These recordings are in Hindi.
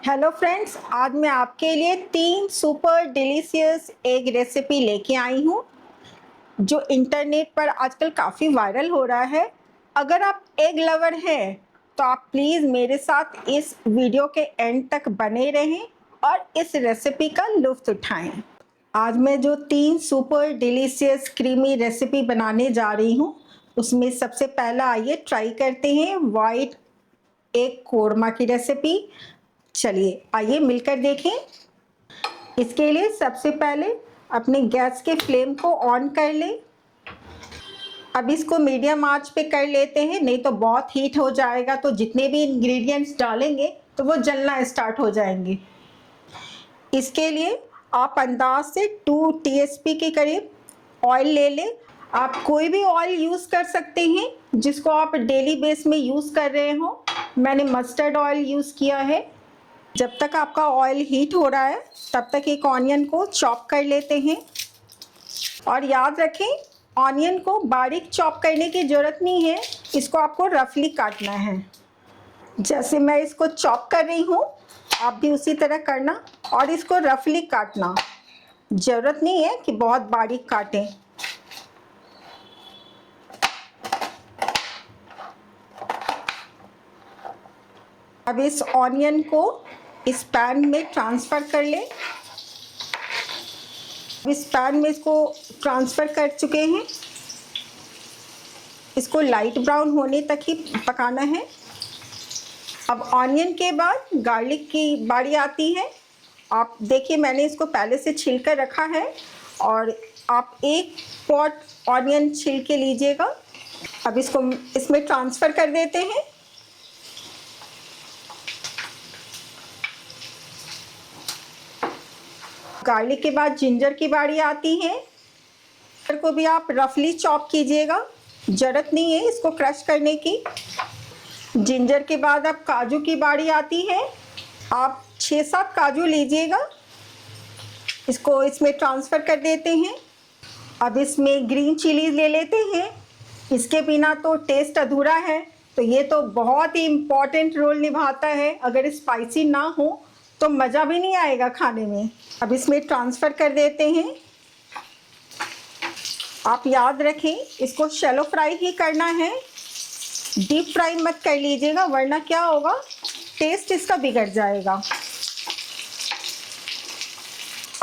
हेलो फ्रेंड्स, आज मैं आपके लिए 3 सुपर डिलीशियस एग रेसिपी लेके आई हूँ जो इंटरनेट पर आजकल काफ़ी वायरल हो रहा है। अगर आप एग लवर हैं तो आप प्लीज़ मेरे साथ इस वीडियो के एंड तक बने रहें और इस रेसिपी का लुत्फ़ उठाएं। आज मैं जो 3 सुपर डिलीशियस क्रीमी रेसिपी बनाने जा रही हूँ उसमें सबसे पहला आइए ट्राई करते हैं वाइट एग कोरमा की रेसिपी। चलिए आइए मिलकर देखें। इसके लिए सबसे पहले अपने गैस के फ्लेम को ऑन कर लें। अब इसको मीडियम आंच पे कर लेते हैं, नहीं तो बहुत हीट हो जाएगा तो जितने भी इंग्रेडिएंट्स डालेंगे तो वो जलना स्टार्ट हो जाएंगे। इसके लिए आप अंदाज से 2 टीएसपी के करीब ऑयल ले लें। आप कोई भी ऑयल यूज़ कर सकते हैं जिसको आप डेली बेस में यूज़ कर रहे हो। मैंने मस्टर्ड ऑयल यूज़ किया है। जब तक आपका ऑयल हीट हो रहा है तब तक एक ऑनियन को चॉप कर लेते हैं। और याद रखें, ऑनियन को बारीक चॉप करने की ज़रूरत नहीं है, इसको आपको रफली काटना है। जैसे मैं इसको चॉप कर रही हूँ आप भी उसी तरह करना और इसको रफली काटना। ज़रूरत नहीं है कि बहुत बारीक काटें। अब इस ऑनियन को इस पैन में ट्रांसफ़र कर लें। इस पैन में इसको ट्रांसफ़र कर चुके हैं। इसको लाइट ब्राउन होने तक ही पकाना है। अब ऑनियन के बाद गार्लिक की बारी आती है। आप देखिए मैंने इसको पहले से छील कर रखा है और आप एक पॉट ऑनियन छील के लीजिएगा। अब इसको इसमें ट्रांसफ़र कर देते हैं। गार्लिक के बाद जिंजर की बारी आती है। जिंजर को भी आप रफली चॉप कीजिएगा, ज़रूरत नहीं है इसको क्रश करने की। जिंजर के बाद अब काजू की बारी आती है। आप 6-7 काजू लीजिएगा, इसको इसमें ट्रांसफ़र कर देते हैं। अब इसमें ग्रीन चिलीज़ ले लेते हैं, इसके बिना तो टेस्ट अधूरा है, तो ये तो बहुत ही इम्पॉर्टेंट रोल निभाता है। अगर स्पाइसी ना हो तो मज़ा भी नहीं आएगा खाने में। अब इसमें ट्रांसफ़र कर देते हैं। आप याद रखें इसको शैलो फ्राई ही करना है, डीप फ्राई मत कर लीजिएगा वरना क्या होगा, टेस्ट इसका बिगड़ जाएगा।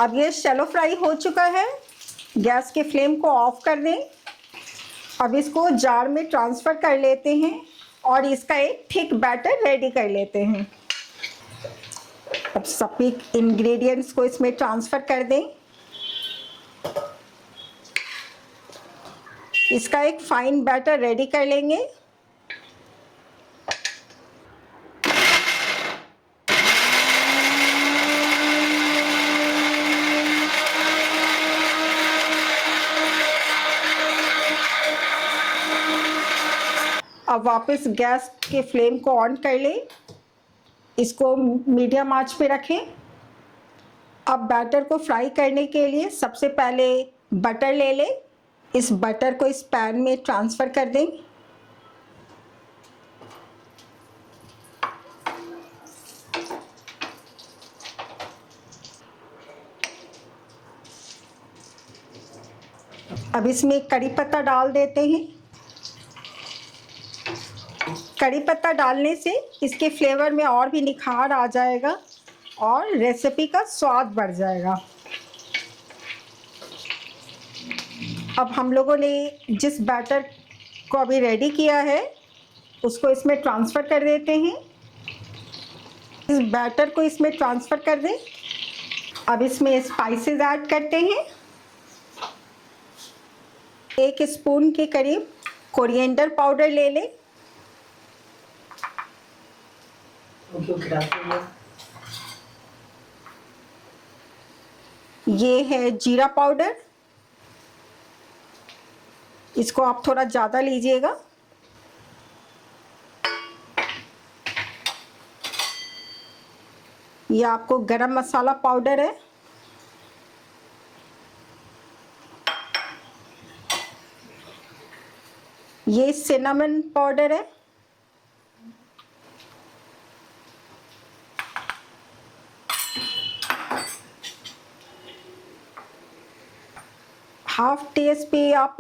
अब ये शैलो फ्राई हो चुका है, गैस के फ्लेम को ऑफ कर दें। अब इसको जार में ट्रांसफ़र कर लेते हैं और इसका एक थिक बैटर रेडी कर लेते हैं। अब सभी इंग्रेडिएंट्स को इसमें ट्रांसफ़र कर दें। इसका एक फाइन बैटर रेडी कर लेंगे। अब वापस गैस के फ्लेम को ऑन कर लें, इसको मीडियम आंच पे रखें। अब बैटर को फ्राई करने के लिए सबसे पहले बटर ले लें। इस बटर को इस पैन में ट्रांसफ़र कर दें। अब इसमें कड़ी पत्ता डाल देते हैं। कड़ी पत्ता डालने से इसके फ्लेवर में और भी निखार आ जाएगा और रेसिपी का स्वाद बढ़ जाएगा। अब हम लोगों ने जिस बैटर को अभी रेडी किया है उसको इसमें ट्रांसफ़र कर देते हैं। इस बैटर को इसमें ट्रांसफ़र कर दें। अब इसमें स्पाइसेस ऐड करते हैं। 1 स्पून के करीब कोरिएंडर पाउडर ले लें। ये है जीरा पाउडर, इसको आप थोड़ा ज़्यादा लीजिएगा। ये आपको गरम मसाला पाउडर है। ये सिनेमन पाउडर है। हाफ टीस्पून आप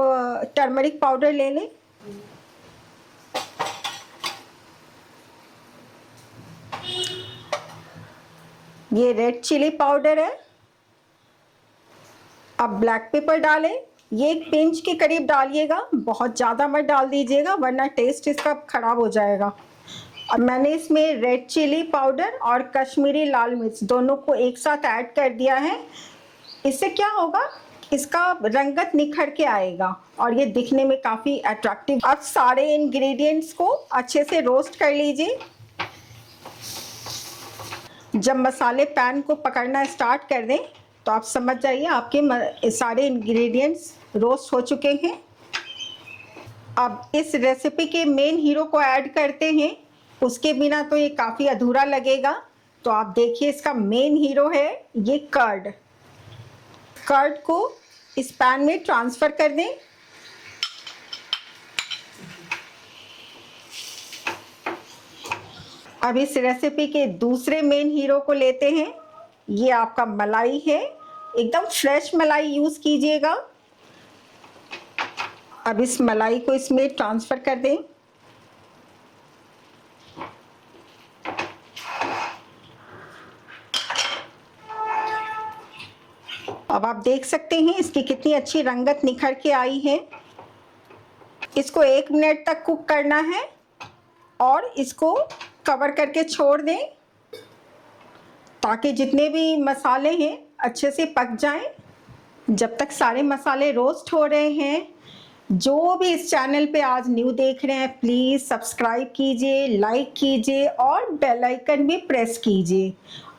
टर्मरिक पाउडर ले लें। ये रेड चिली पाउडर है। अब ब्लैक पेपर डालें, ये एक पिंच के करीब डालिएगा, बहुत ज़्यादा मत डाल दीजिएगा वरना टेस्ट इसका खराब हो जाएगा। अब मैंने इसमें रेड चिली पाउडर और कश्मीरी लाल मिर्च दोनों को एक साथ ऐड कर दिया है। इससे क्या होगा, इसका रंगत निखर के आएगा और ये दिखने में काफ़ी अट्रैक्टिव। अब सारे इंग्रेडिएंट्स को अच्छे से रोस्ट कर लीजिए। जब मसाले पैन को पकड़ना स्टार्ट कर दें तो आप समझ जाइए आपके सारे इंग्रेडिएंट्स रोस्ट हो चुके हैं। अब इस रेसिपी के मेन हीरो को ऐड करते हैं, उसके बिना तो ये काफ़ी अधूरा लगेगा। तो आप देखिए इसका मेन हीरो है ये कर्ड। कर्ड को इस पैन में ट्रांसफ़र कर दें। अब इस रेसिपी के दूसरे मेन हीरो को लेते हैं। ये आपका मलाई है, एकदम फ्रेश मलाई यूज़ कीजिएगा। अब इस मलाई को इसमें ट्रांसफ़र कर दें। अब आप देख सकते हैं इसकी कितनी अच्छी रंगत निखर के आई है। इसको 1 मिनट तक कुक करना है और इसको कवर करके छोड़ दें ताकि जितने भी मसाले हैं अच्छे से पक जाएं। जब तक सारे मसाले रोस्ट हो रहे हैं, जो भी इस चैनल पे आज न्यू देख रहे हैं प्लीज़ सब्सक्राइब कीजिए, लाइक कीजिए और बेल आइकन भी प्रेस कीजिए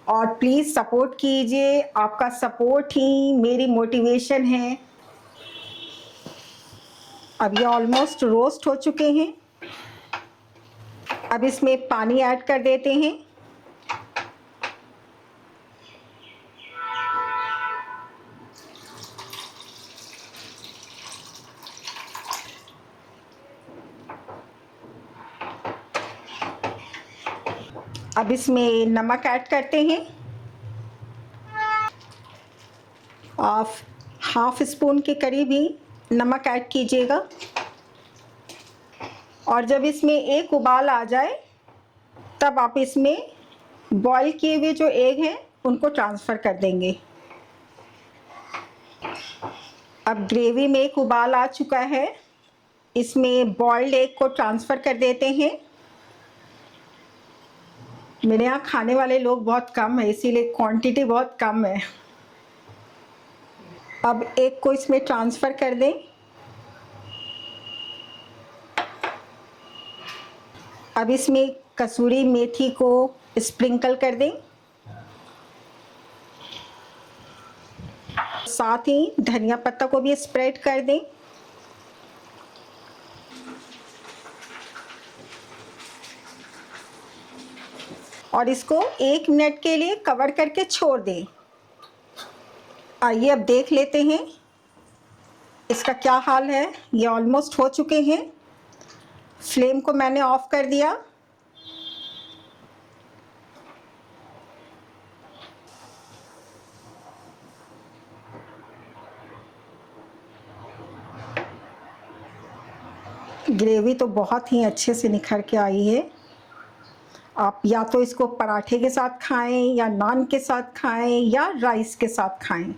और प्लीज़ सपोर्ट कीजिए। आपका सपोर्ट ही मेरी मोटिवेशन है। अब ये ऑलमोस्ट रोस्ट हो चुके हैं। अब इसमें पानी ऐड कर देते हैं। अब इसमें नमक ऐड करते हैं। आप हाफ स्पून के करीब ही नमक ऐड कीजिएगा और जब इसमें एक उबाल आ जाए तब आप इसमें बॉईल किए हुए जो एग हैं उनको ट्रांसफ़र कर देंगे। अब ग्रेवी में एक उबाल आ चुका है, इसमें बॉइल्ड एग को ट्रांसफ़र कर देते हैं। मेरे यहाँ खाने वाले लोग बहुत कम है इसीलिए क्वांटिटी बहुत कम है। अब एग को इसमें ट्रांसफ़र कर दें। अब इसमें कसूरी मेथी को स्प्रिंकल कर दें, साथ ही धनिया पत्ता को भी स्प्रेड कर दें। और इसको 1 मिनट के लिए कवर करके छोड़ दें। आइए अब देख लेते हैं इसका क्या हाल है। ये ऑलमोस्ट हो चुके हैं। फ्लेम को मैंने ऑफ कर दिया। ग्रेवी तो बहुत ही अच्छे से निखर के आई है। आप या तो इसको पराठे के साथ खाएं या नान के साथ खाएं या राइस के साथ खाएं।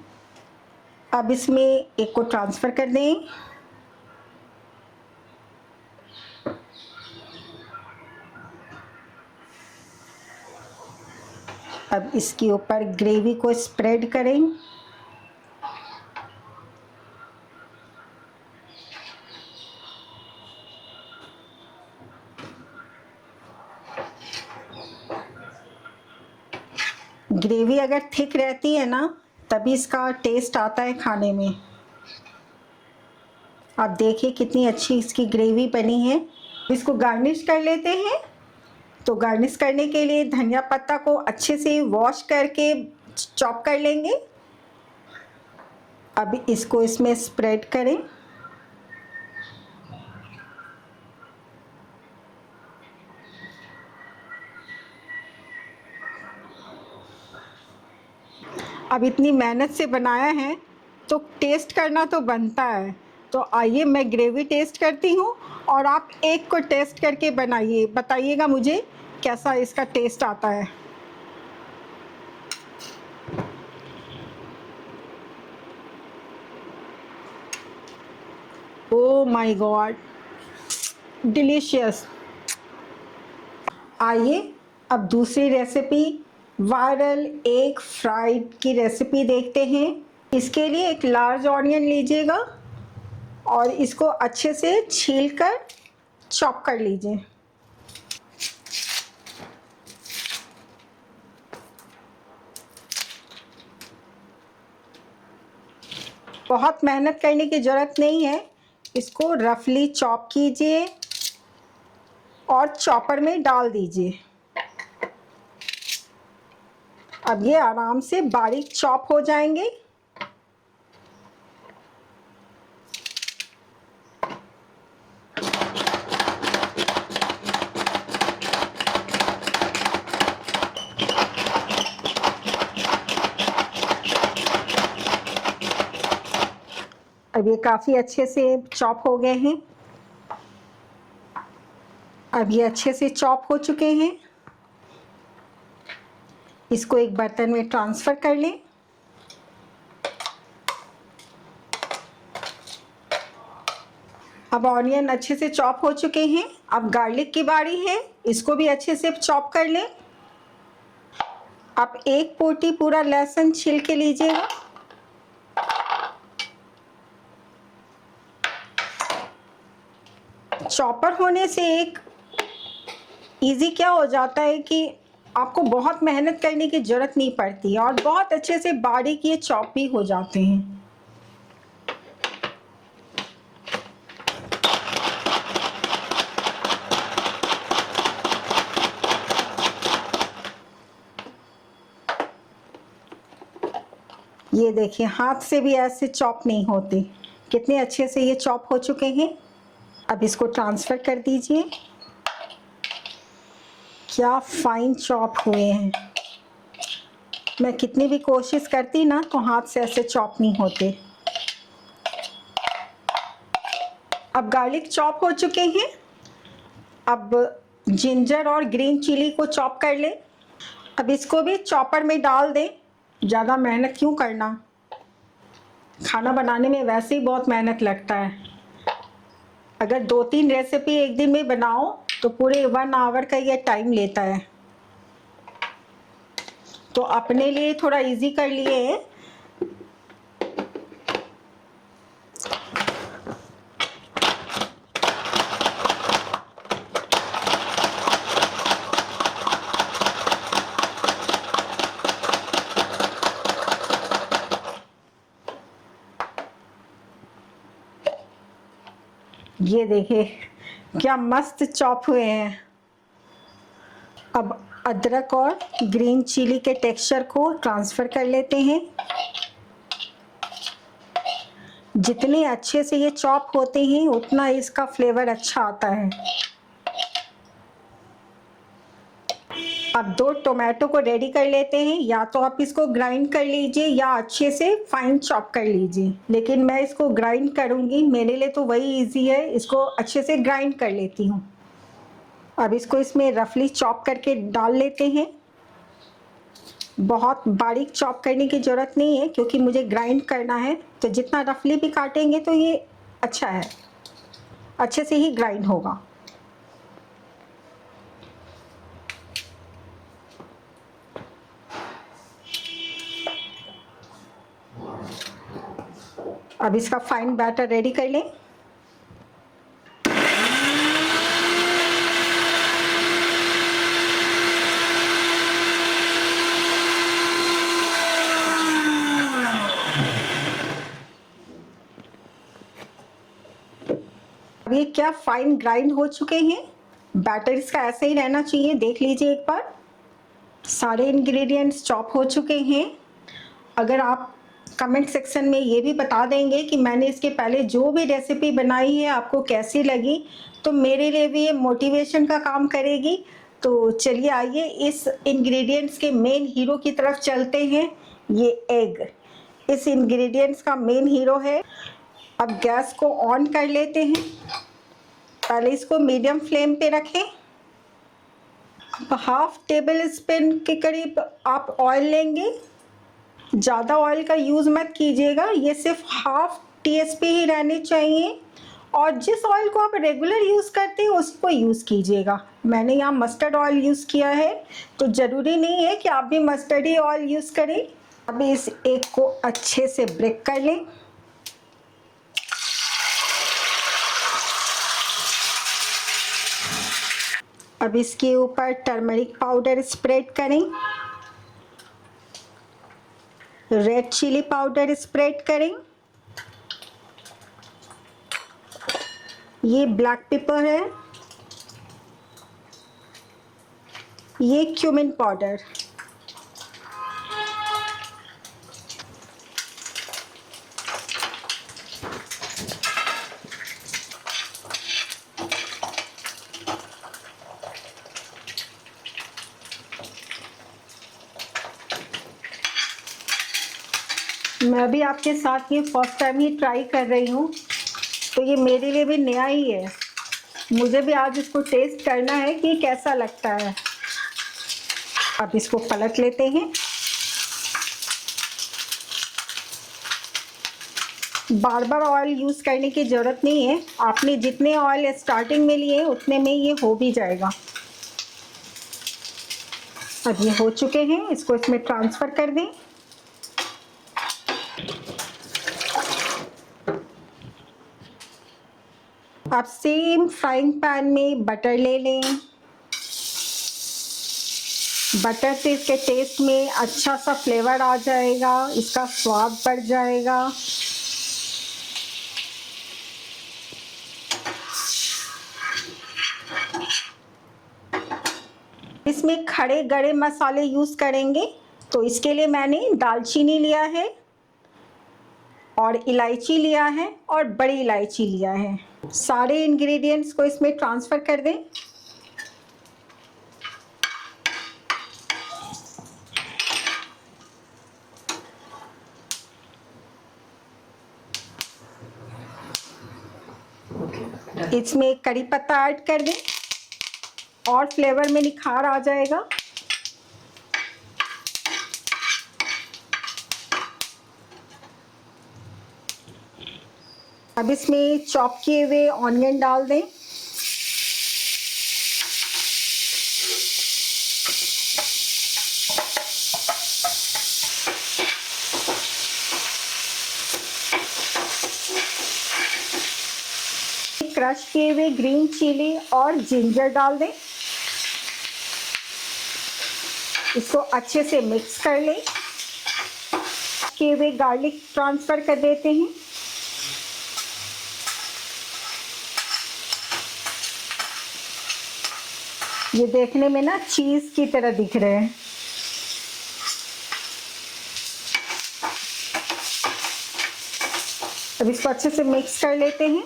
अब इसमें एक को ट्रांसफ़र कर दें। अब इसके ऊपर ग्रेवी को स्प्रेड करें। ग्रेवी अगर थिक रहती है ना तभी इसका टेस्ट आता है खाने में। आप देखिए कितनी अच्छी इसकी ग्रेवी बनी है। इसको गार्निश कर लेते हैं। तो गार्निश करने के लिए धनिया पत्ता को अच्छे से वॉश करके चॉप कर लेंगे। अब इसको इसमें स्प्रेड करें। अब इतनी मेहनत से बनाया है तो टेस्ट करना तो बनता है। तो आइए मैं ग्रेवी टेस्ट करती हूँ और आप एग को टेस्ट करके बताइएगा मुझे कैसा इसका टेस्ट आता है। Oh my God, delicious. आइए अब दूसरी रेसिपी वायरल एग फ्राइड की रेसिपी देखते हैं। इसके लिए एक लार्ज ऑनियन लीजिएगा और इसको अच्छे से छीलकर चॉप कर लीजिए। बहुत मेहनत करने की ज़रूरत नहीं है, इसको रफली चॉप कीजिए और चॉपर में डाल दीजिए। अब ये आराम से बारीक चॉप हो जाएंगे। अब ये काफ़ी अच्छे से चॉप हो गए हैं। अब ये अच्छे से चॉप हो चुके हैं। इसको एक बर्तन में ट्रांसफ़र कर लें। अब ऑनियन अच्छे से चॉप हो चुके हैं। अब गार्लिक की बारी है, इसको भी अच्छे से चॉप कर लें। आप एक पोटी पूरा लहसुन छील के लीजिएगा। चॉपर होने से एक इजी क्या हो जाता है कि आपको बहुत मेहनत करने की ज़रूरत नहीं पड़ती और बहुत अच्छे से बारीक ये चॉप भी हो जाते हैं। ये देखिए, हाथ से भी ऐसे चॉप नहीं होते। कितने अच्छे से ये चॉप हो चुके हैं। अब इसको ट्रांसफ़र कर दीजिए। क्या फाइन चॉप हुए हैं। मैं कितनी भी कोशिश करती ना तो हाथ से ऐसे चॉप नहीं होते। अब गार्लिक चॉप हो चुके हैं। अब जिंजर और ग्रीन चिली को चॉप कर लें। अब इसको भी चॉपर में डाल दें। ज़्यादा मेहनत क्यों करना, खाना बनाने में वैसे ही बहुत मेहनत लगता है। अगर 2-3 रेसिपी एक दिन में बनाओ तो पूरे 1 आवर का ये टाइम लेता है। तो अपने लिए थोड़ा इजी कर लिए। ये देखिए क्या मस्त चॉप हुए हैं। अब अदरक और ग्रीन चिली के टेक्सचर को ट्रांसफ़र कर लेते हैं। जितने अच्छे से ये चॉप होते हैं उतना इसका फ्लेवर अच्छा आता है। अब 2 टोमेटो को रेडी कर लेते हैं। या तो आप इसको ग्राइंड कर लीजिए या अच्छे से फाइन चॉप कर लीजिए, लेकिन मैं इसको ग्राइंड करूँगी, मेरे लिए तो वही इजी है। इसको अच्छे से ग्राइंड कर लेती हूँ। अब इसको इसमें रफली चॉप करके डाल लेते हैं। बहुत बारीक चॉप करने की ज़रूरत नहीं है क्योंकि मुझे ग्राइंड करना है, तो जितना रफली भी काटेंगे तो ये अच्छा है, अच्छे से ही ग्राइंड होगा। अब इसका फाइन बैटर रेडी कर लें। अब ये क्या फाइन ग्राइंड हो चुके हैं। बैटर इसका ऐसे ही रहना चाहिए। देख लीजिए एक बार, सारे इंग्रेडिएंट्स चॉप हो चुके हैं। अगर आप कमेंट सेक्शन में ये भी बता देंगे कि मैंने इसके पहले जो भी रेसिपी बनाई है आपको कैसी लगी, तो मेरे लिए भी ये मोटिवेशन का काम करेगी। तो चलिए आइए इस इंग्रेडिएंट्स के मेन हीरो की तरफ चलते हैं, ये एग। इस इंग्रेडिएंट्स का मेन हीरो है। अब गैस को ऑन कर लेते हैं। पहले इसको मीडियम फ्लेम पे रखें। हाफ टेबल स्पून के करीब आप ऑयल लेंगे। ज़्यादा ऑयल का यूज़ मत कीजिएगा, ये सिर्फ हाफ टीएसपी ही रहने चाहिए। और जिस ऑयल को आप रेगुलर यूज़ करते हैं उसको यूज़ कीजिएगा। मैंने यहाँ मस्टर्ड ऑयल यूज़ किया है, तो ज़रूरी नहीं है कि आप भी मस्टर्ड ही ऑयल यूज़ करें। अब इस एक को अच्छे से ब्रेक कर लें। अब इसके ऊपर टर्मरिक पाउडर स्प्रेड करें, रेड चिली पाउडर स्प्रेड करें। ये ब्लैक पेपर है, ये क्यूमिन पाउडर। मैं भी आपके साथ ये फर्स्ट टाइम ही ट्राई कर रही हूँ, तो ये मेरे लिए भी नया ही है। मुझे भी आज इसको टेस्ट करना है कि कैसा लगता है। अब इसको पलट लेते हैं। बार बार ऑयल यूज़ करने की ज़रूरत नहीं है। आपने जितने ऑयल स्टार्टिंग में लिए उतने में ये हो भी जाएगा। अब ये हो चुके हैं, इसको इसमें ट्रांसफ़र कर दें। आप सेम फ्राइंग पैन में बटर ले लें। बटर से इसके टेस्ट में अच्छा सा फ्लेवर आ जाएगा, इसका स्वाद बढ़ जाएगा। इसमें खड़े गरम मसाले यूज़ करेंगे, तो इसके लिए मैंने दालचीनी लिया है और इलायची लिया है और बड़ी इलायची लिया है। सारे इंग्रेडिएंट्स को इसमें ट्रांसफ़र कर दें। इसमें करी पत्ता ऐड कर दें और फ्लेवर में निखार आ जाएगा। अब इसमें चॉप किए हुए ऑनियन डाल दें। क्रश किए हुए ग्रीन चिली और जिंजर डाल दें। इसको अच्छे से मिक्स कर लें। किए हुए गार्लिक ट्रांसफ़र कर देते हैं। ये देखने में ना चीज़ की तरह दिख रहे हैं। अब इसको अच्छे से मिक्स कर लेते हैं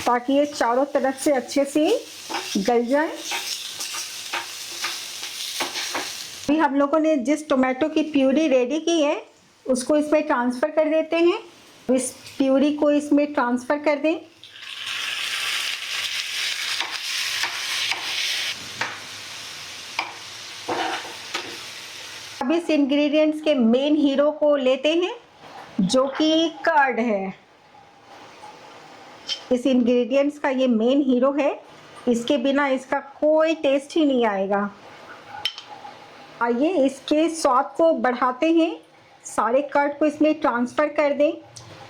ताकि ये चारों तरफ से अच्छे से गल जाए। अभी हम लोगों ने जिस टोमेटो की प्यूरी रेडी की है उसको इसमें ट्रांसफ़र कर देते हैं। इस प्यूरी को इसमें ट्रांसफ़र कर दें। अब इस इंग्रेडिएंट्स के मेन हीरो को लेते हैं जो कि कर्ड है। इस इंग्रेडिएंट्स का ये मेन हीरो है, इसके बिना इसका कोई टेस्ट ही नहीं आएगा। आइए इसके स्वाद को बढ़ाते हैं। सारे कर्ड को इसमें ट्रांसफ़र कर दें।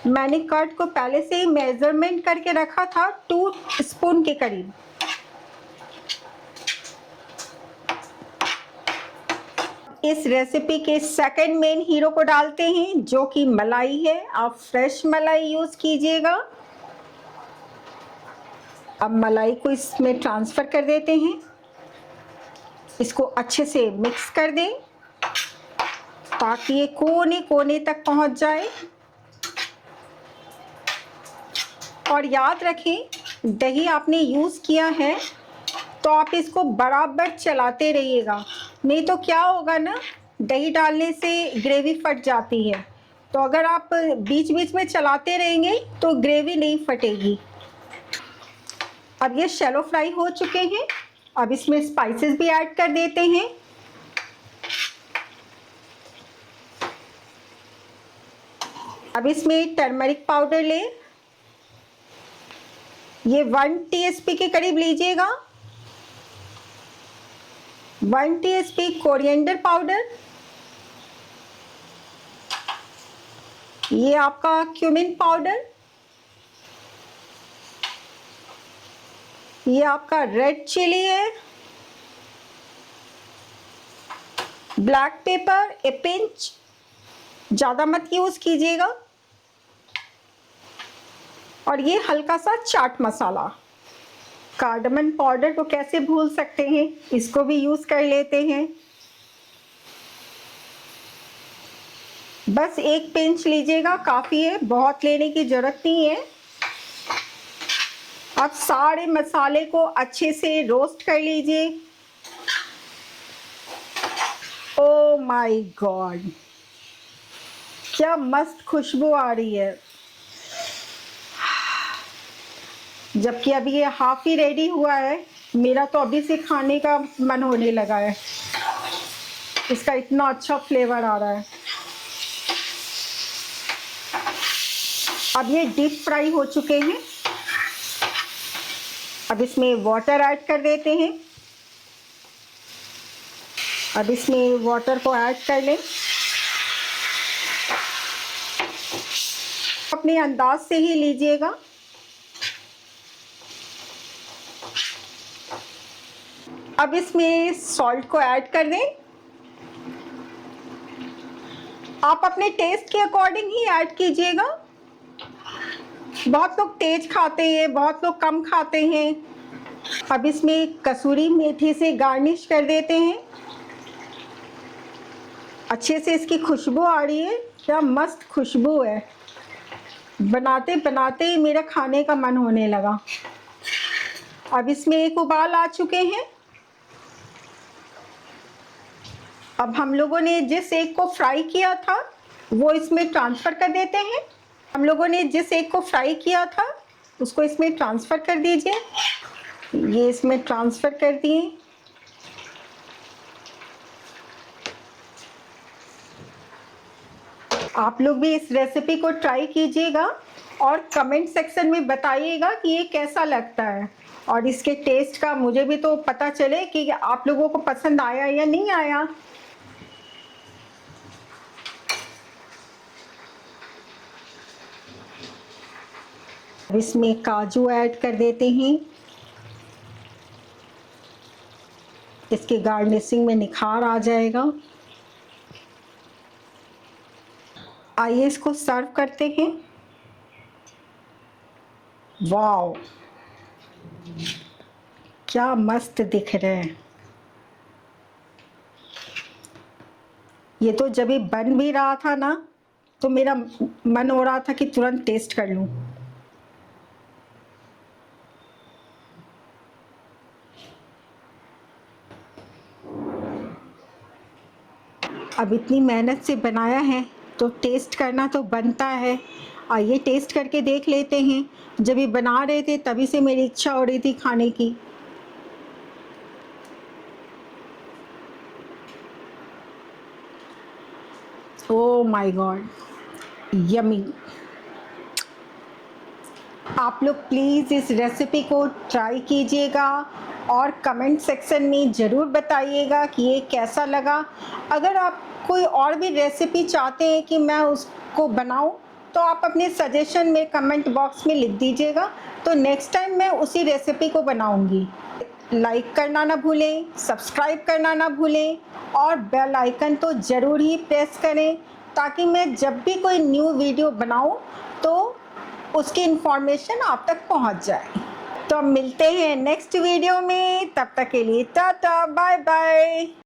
मैंने कर्ड को पहले से ही मेज़रमेंट करके रखा था 2 स्पून के करीब। इस रेसिपी के सेकंड मेन हीरो को डालते हैं जो कि मलाई है। आप फ्रेश मलाई यूज़ कीजिएगा। अब मलाई को इसमें ट्रांसफ़र कर देते हैं। इसको अच्छे से मिक्स कर दें ताकि ये कोने कोने तक पहुंच जाए। और याद रखें, दही आपने यूज़ किया है तो आप इसको बराबर चलाते रहिएगा, नहीं तो क्या होगा ना, दही डालने से ग्रेवी फट जाती है, तो अगर आप बीच बीच में चलाते रहेंगे तो ग्रेवी नहीं फटेगी। अब ये शैलो फ्राई हो चुके हैं। अब इसमें स्पाइसेस भी ऐड कर देते हैं। अब इसमें टर्मरिक पाउडर लें, ये 1 टीएसपी के करीब लीजिएगा। 1 टीएसपी कोरिएंडर पाउडर, ये आपका क्यूमिन पाउडर, ये आपका रेड चिली है, ब्लैक पेपर ए पिंच, ज़्यादा मत यूज़ कीजिएगा, और ये हल्का सा चाट मसाला। कार्डमन पाउडर को कैसे भूल सकते हैं, इसको भी यूज़ कर लेते हैं। बस 1 पिंच लीजिएगा, काफ़ी है, बहुत लेने की ज़रूरत नहीं है। अब सारे मसाले को अच्छे से रोस्ट कर लीजिए। ओ माय गॉड, क्या मस्त खुशबू आ रही है। जबकि अभी ये हाफ ही रेडी हुआ है, मेरा तो अभी से खाने का मन होने लगा है। इसका इतना अच्छा फ्लेवर आ रहा है। अब ये डीप फ्राई हो चुके हैं। अब इसमें वाटर ऐड कर देते हैं। अब इसमें वाटर को ऐड कर लें। अपने अंदाज से ही लीजिएगा। अब इसमें सॉल्ट को ऐड कर दें। आप अपने टेस्ट के अकॉर्डिंग ही ऐड कीजिएगा। बहुत लोग तेज खाते हैं, बहुत लोग कम खाते हैं। अब इसमें कसूरी मेथी से गार्निश कर देते हैं। अच्छे से इसकी खुशबू आ रही है, क्या मस्त खुशबू है। बनाते बनाते ही मेरा खाने का मन होने लगा। अब इसमें एक उबाल आ चुके हैं। अब हम लोगों ने जिस एग को फ्राई किया था वो इसमें ट्रांसफ़र कर देते हैं। हम लोगों ने जिस एग को फ्राई किया था उसको इसमें ट्रांसफ़र कर दीजिए। ये इसमें ट्रांसफ़र कर दिए। आप लोग भी इस रेसिपी को ट्राई कीजिएगा और कमेंट सेक्शन में बताइएगा कि ये कैसा लगता है, और इसके टेस्ट का मुझे भी तो पता चले कि आप लोगों को पसंद आया या नहीं आया। अब इसमें काजू ऐड कर देते हैं। इसके गार्निशिंग में निखार आ जाएगा। आइए इसको सर्व करते हैं। वाओ, क्या मस्त दिख रहे हैं। ये तो जब ये बन भी रहा था ना, तो मेरा मन हो रहा था कि तुरंत टेस्ट कर लूं। अब इतनी मेहनत से बनाया है तो टेस्ट करना तो बनता है। आइए टेस्ट करके देख लेते हैं। जब ये बना रहे थे तभी से मेरी इच्छा हो रही थी खाने की। Oh my God, yummy. आप लोग प्लीज़ इस रेसिपी को ट्राई कीजिएगा और कमेंट सेक्शन में ज़रूर बताइएगा कि ये कैसा लगा। अगर आप कोई और भी रेसिपी चाहते हैं कि मैं उसको बनाऊं, तो आप अपने सजेशन में कमेंट बॉक्स में लिख दीजिएगा, तो नेक्स्ट टाइम मैं उसी रेसिपी को बनाऊंगी। लाइक करना ना भूलें, सब्सक्राइब करना ना भूलें, और बेल आइकन तो ज़रूर ही प्रेस करें, ताकि मैं जब भी कोई न्यू वीडियो बनाऊं तो उसकी इन्फॉर्मेशन आप तक पहुंच जाए। तो मिलते हैं नेक्स्ट वीडियो में, तब तक के लिए टाटा बाय बाय।